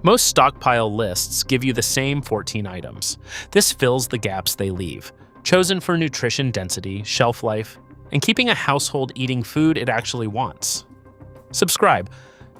Most stockpile lists give you the same 14 items. This fills the gaps they leave, chosen for nutrition density, shelf life, and keeping a household eating food it actually wants. Subscribe.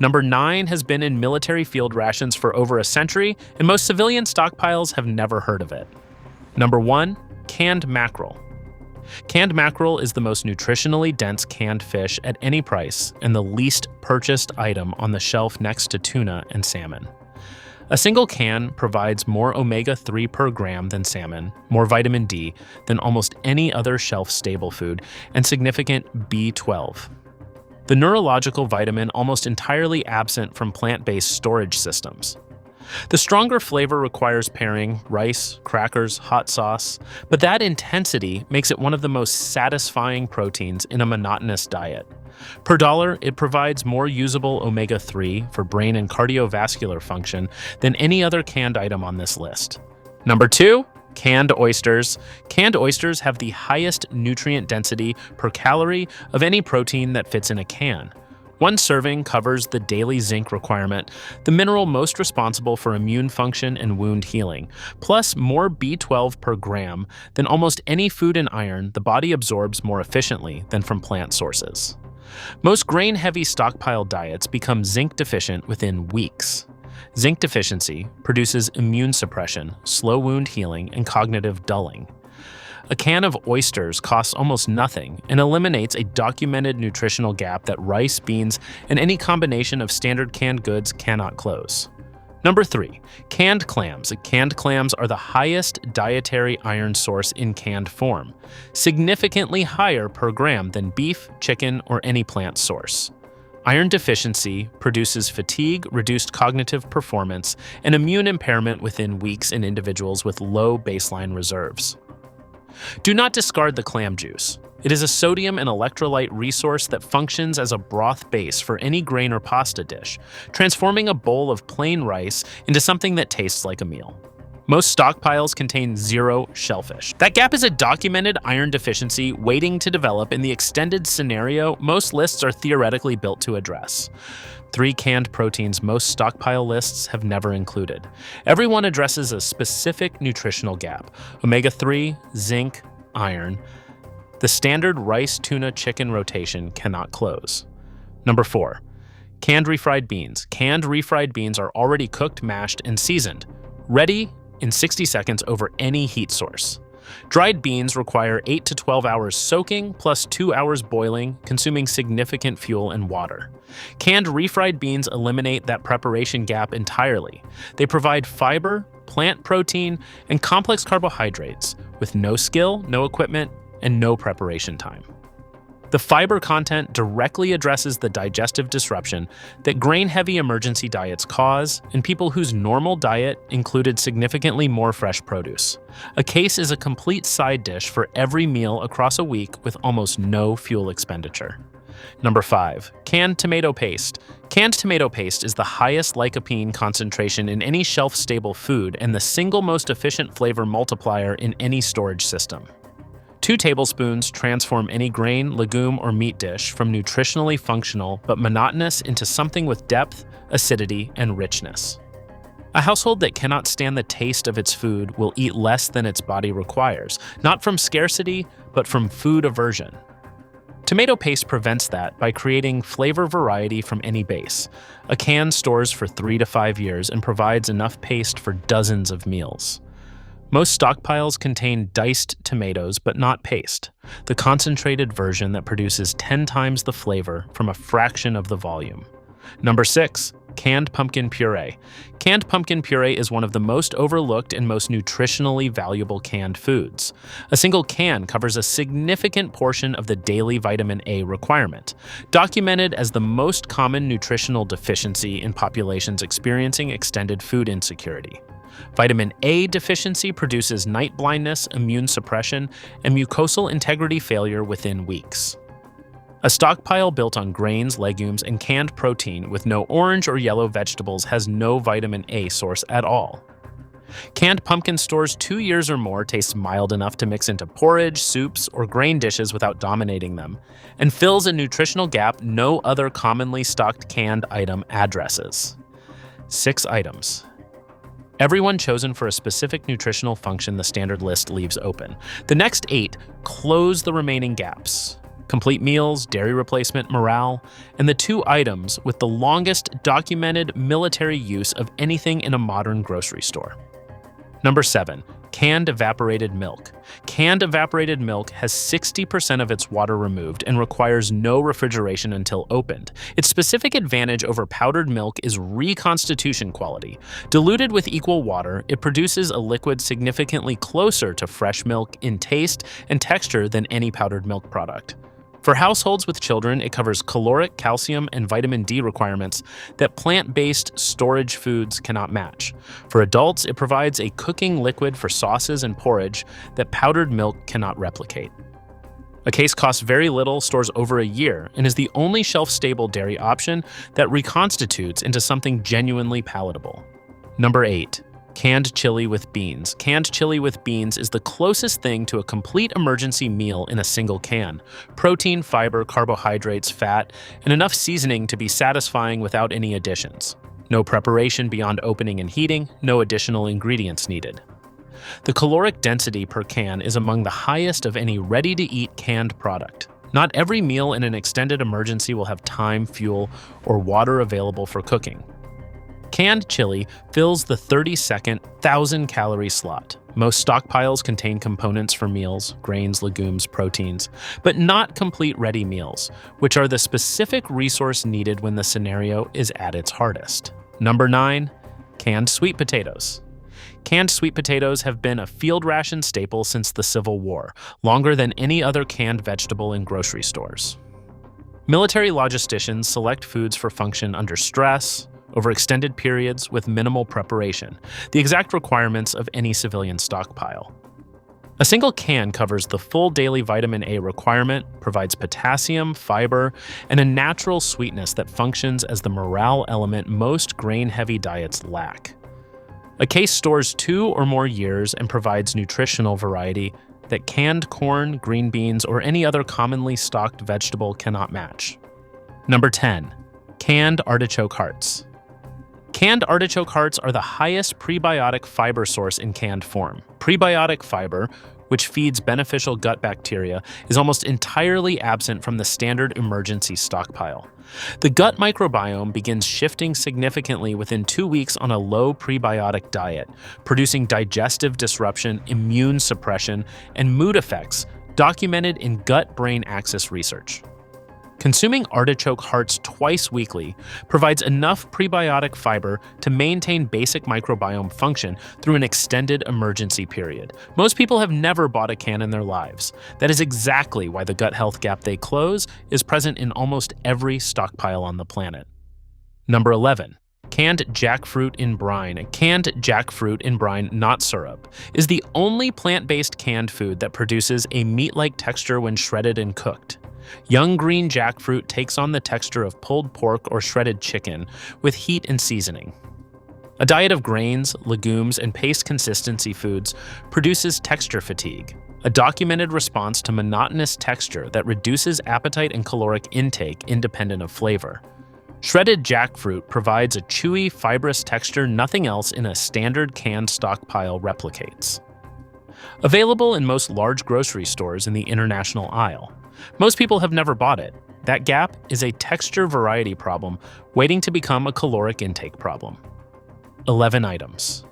Number 9 has been in military field rations for over a century, and most civilian stockpiles have never heard of it. Number 1, canned mackerel. Canned mackerel is the most nutritionally dense canned fish at any price and the least purchased item on the shelf next to tuna and salmon. A single can provides more omega-3 per gram than salmon, more vitamin D than almost any other shelf-stable food, and significant B12. The neurological vitamin almost entirely absent from plant-based storage systems. The stronger flavor requires pairing rice, crackers, hot sauce, but that intensity makes it one of the most satisfying proteins in a monotonous diet. Per dollar, it provides more usable omega-3 for brain and cardiovascular function than any other canned item on this list. Number 2, canned oysters. Canned oysters have the highest nutrient density per calorie of any protein that fits in a can. One serving covers the daily zinc requirement, the mineral most responsible for immune function and wound healing, plus more B12 per gram than almost any food and iron the body absorbs more efficiently than from plant sources. Most grain-heavy stockpile diets become zinc deficient within weeks. Zinc deficiency produces immune suppression, slow wound healing, and cognitive dulling. A can of oysters costs almost nothing and eliminates a documented nutritional gap that rice, beans, and any combination of standard canned goods cannot close. Number 3, canned clams. Canned clams are the highest dietary iron source in canned form, significantly higher per gram than beef, chicken, or any plant source. Iron deficiency produces fatigue, reduced cognitive performance, and immune impairment within weeks in individuals with low baseline reserves. Do not discard the clam juice. It is a sodium and electrolyte resource that functions as a broth base for any grain or pasta dish, transforming a bowl of plain rice into something that tastes like a meal. Most stockpiles contain 0 shellfish. That gap is a documented iron deficiency waiting to develop in the extended scenario most lists are theoretically built to address. 3 canned proteins most stockpile lists have never included. Every one addresses a specific nutritional gap: omega-3, zinc, iron. The standard rice, tuna, chicken rotation cannot close. Number 4, canned refried beans. Canned refried beans are already cooked, mashed, and seasoned, ready in 60 seconds over any heat source. Dried beans require 8 to 12 hours soaking plus 2 hours boiling, consuming significant fuel and water. Canned refried beans eliminate that preparation gap entirely. They provide fiber, plant protein, and complex carbohydrates with no skill, no equipment, and no preparation time. The fiber content directly addresses the digestive disruption that grain-heavy emergency diets cause in people whose normal diet included significantly more fresh produce. A case is a complete side dish for every meal across a week with almost no fuel expenditure. Number 5, canned tomato paste. Canned tomato paste is the highest lycopene concentration in any shelf-stable food and the single most efficient flavor multiplier in any storage system. 2 tablespoons transform any grain, legume, or meat dish from nutritionally functional but monotonous into something with depth, acidity, and richness. A household that cannot stand the taste of its food will eat less than its body requires, not from scarcity, but from food aversion. Tomato paste prevents that by creating flavor variety from any base. A can stores for 3 to 5 years and provides enough paste for dozens of meals. Most stockpiles contain diced tomatoes, but not paste, the concentrated version that produces 10 times the flavor from a fraction of the volume. Number 6, canned pumpkin puree. Canned pumpkin puree is one of the most overlooked and most nutritionally valuable canned foods. A single can covers a significant portion of the daily vitamin A requirement, documented as the most common nutritional deficiency in populations experiencing extended food insecurity. Vitamin A deficiency produces night blindness, immune suppression, and mucosal integrity failure within weeks. A stockpile built on grains, legumes, and canned protein with no orange or yellow vegetables has no vitamin A source at all. Canned pumpkin stores 2 years or more tastes mild enough to mix into porridge, soups, or grain dishes without dominating them, and fills a nutritional gap no other commonly stocked canned item addresses. 6 items. Everyone chosen for a specific nutritional function the standard list leaves open. The next 8 close the remaining gaps. Complete meals, dairy replacement, morale, and the 2 items with the longest documented military use of anything in a modern grocery store. Number 7, canned evaporated milk. Canned evaporated milk has 60% of its water removed and requires no refrigeration until opened. Its specific advantage over powdered milk is reconstitution quality. Diluted with equal water, it produces a liquid significantly closer to fresh milk in taste and texture than any powdered milk product. For households with children, it covers caloric, calcium, and vitamin D requirements that plant-based storage foods cannot match. For adults, it provides a cooking liquid for sauces and porridge that powdered milk cannot replicate. A case costs very little, stores over a year, and is the only shelf-stable dairy option that reconstitutes into something genuinely palatable. Number 8. Canned chili with beans. Canned chili with beans is the closest thing to a complete emergency meal in a single can. Protein, fiber, carbohydrates, fat, and enough seasoning to be satisfying without any additions. No preparation beyond opening and heating, no additional ingredients needed. The caloric density per can is among the highest of any ready-to-eat canned product. Not every meal in an extended emergency will have time, fuel, or water available for cooking. Canned chili fills the 30-second, 1,000-calorie slot. Most stockpiles contain components for meals, grains, legumes, proteins, but not complete ready meals, which are the specific resource needed when the scenario is at its hardest. Number 9, canned sweet potatoes. Canned sweet potatoes have been a field ration staple since the Civil War, longer than any other canned vegetable in grocery stores. Military logisticians select foods for function under stress, over extended periods with minimal preparation, the exact requirements of any civilian stockpile. A single can covers the full daily vitamin A requirement, provides potassium, fiber, and a natural sweetness that functions as the morale element most grain-heavy diets lack. A case stores 2 or more years and provides nutritional variety that canned corn, green beans, or any other commonly stocked vegetable cannot match. Number 10, canned artichoke hearts. Canned artichoke hearts are the highest prebiotic fiber source in canned form. Prebiotic fiber, which feeds beneficial gut bacteria, is almost entirely absent from the standard emergency stockpile. The gut microbiome begins shifting significantly within 2 weeks on a low prebiotic diet, producing digestive disruption, immune suppression, and mood effects documented in gut-brain axis research. Consuming artichoke hearts twice weekly provides enough prebiotic fiber to maintain basic microbiome function through an extended emergency period. Most people have never bought a can in their lives. That is exactly why the gut health gap they close is present in almost every stockpile on the planet. Number 11. Canned jackfruit in brine. Canned jackfruit in brine, not syrup, is the only plant-based canned food that produces a meat-like texture when shredded and cooked. Young green jackfruit takes on the texture of pulled pork or shredded chicken with heat and seasoning. A diet of grains, legumes, and paste consistency foods produces texture fatigue, a documented response to monotonous texture that reduces appetite and caloric intake independent of flavor. Shredded jackfruit provides a chewy, fibrous texture nothing else in a standard canned stockpile replicates. Available in most large grocery stores in the international aisle. Most people have never bought it. That gap is a texture variety problem waiting to become a caloric intake problem. 11 items.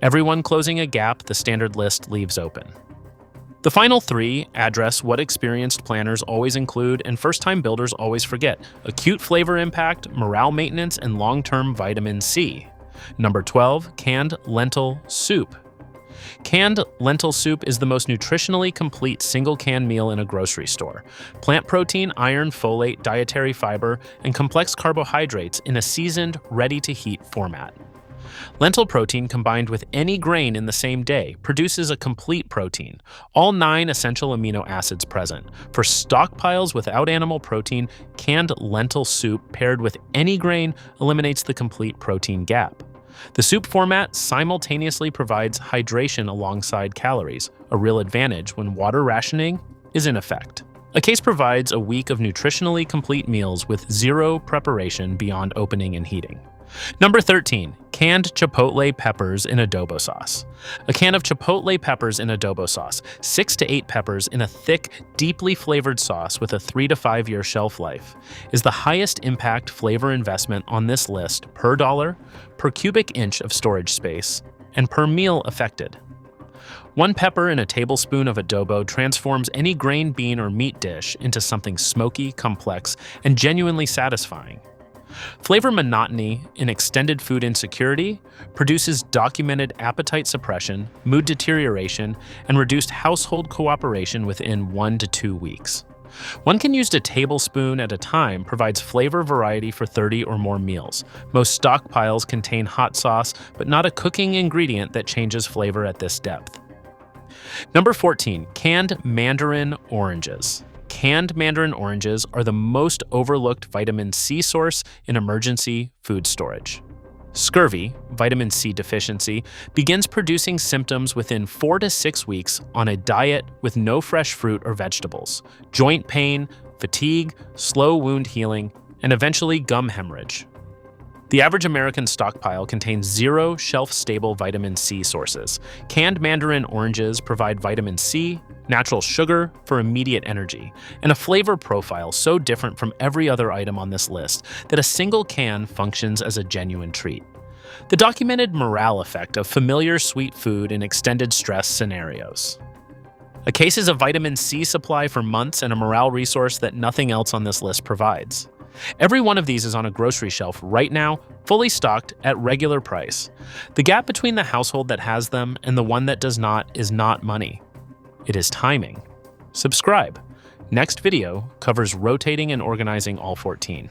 Everyone closing a gap the standard list leaves open. The final 3 address what experienced planners always include and first-time builders always forget: acute flavor impact, morale maintenance, and long-term vitamin C. Number 12, canned lentil soup. Canned lentil soup is the most nutritionally complete single-can meal in a grocery store. Plant protein, iron, folate, dietary fiber, and complex carbohydrates in a seasoned, ready-to-heat format. Lentil protein combined with any grain in the same day produces a complete protein, all 9 essential amino acids present. For stockpiles without animal protein, canned lentil soup paired with any grain eliminates the complete protein gap. The soup format simultaneously provides hydration alongside calories, a real advantage when water rationing is in effect. A case provides a week of nutritionally complete meals with 0 preparation beyond opening and heating. Number 13, canned chipotle peppers in adobo sauce. A can of chipotle peppers in adobo sauce, 6 to 8 peppers in a thick, deeply flavored sauce with a 3 to 5 year shelf life, is the highest impact flavor investment on this list per dollar, per cubic inch of storage space, and per meal affected. 1 pepper in a tablespoon of adobo transforms any grain, bean, or meat dish into something smoky, complex, and genuinely satisfying. Flavor monotony in extended food insecurity produces documented appetite suppression, mood deterioration, and reduced household cooperation within 1 to 2 weeks. One can use a tablespoon at a time provides flavor variety for 30 or more meals. Most stockpiles contain hot sauce, but not a cooking ingredient that changes flavor at this depth. Number 14, canned mandarin oranges. Canned mandarin oranges are the most overlooked vitamin C source in emergency food storage. Scurvy, vitamin C deficiency, begins producing symptoms within 4 to 6 weeks on a diet with no fresh fruit or vegetables, joint pain, fatigue, slow wound healing, and eventually gum hemorrhage. The average American stockpile contains 0 shelf-stable vitamin C sources. Canned mandarin oranges provide vitamin C, natural sugar for immediate energy, and a flavor profile so different from every other item on this list that a single can functions as a genuine treat. The documented morale effect of familiar sweet food in extended stress scenarios. A case is a vitamin C supply for months and a morale resource that nothing else on this list provides. Every one of these is on a grocery shelf right now, fully stocked at regular price. The gap between the household that has them and the one that does not is not money. It is timing. Subscribe. Next video covers rotating and organizing all 14.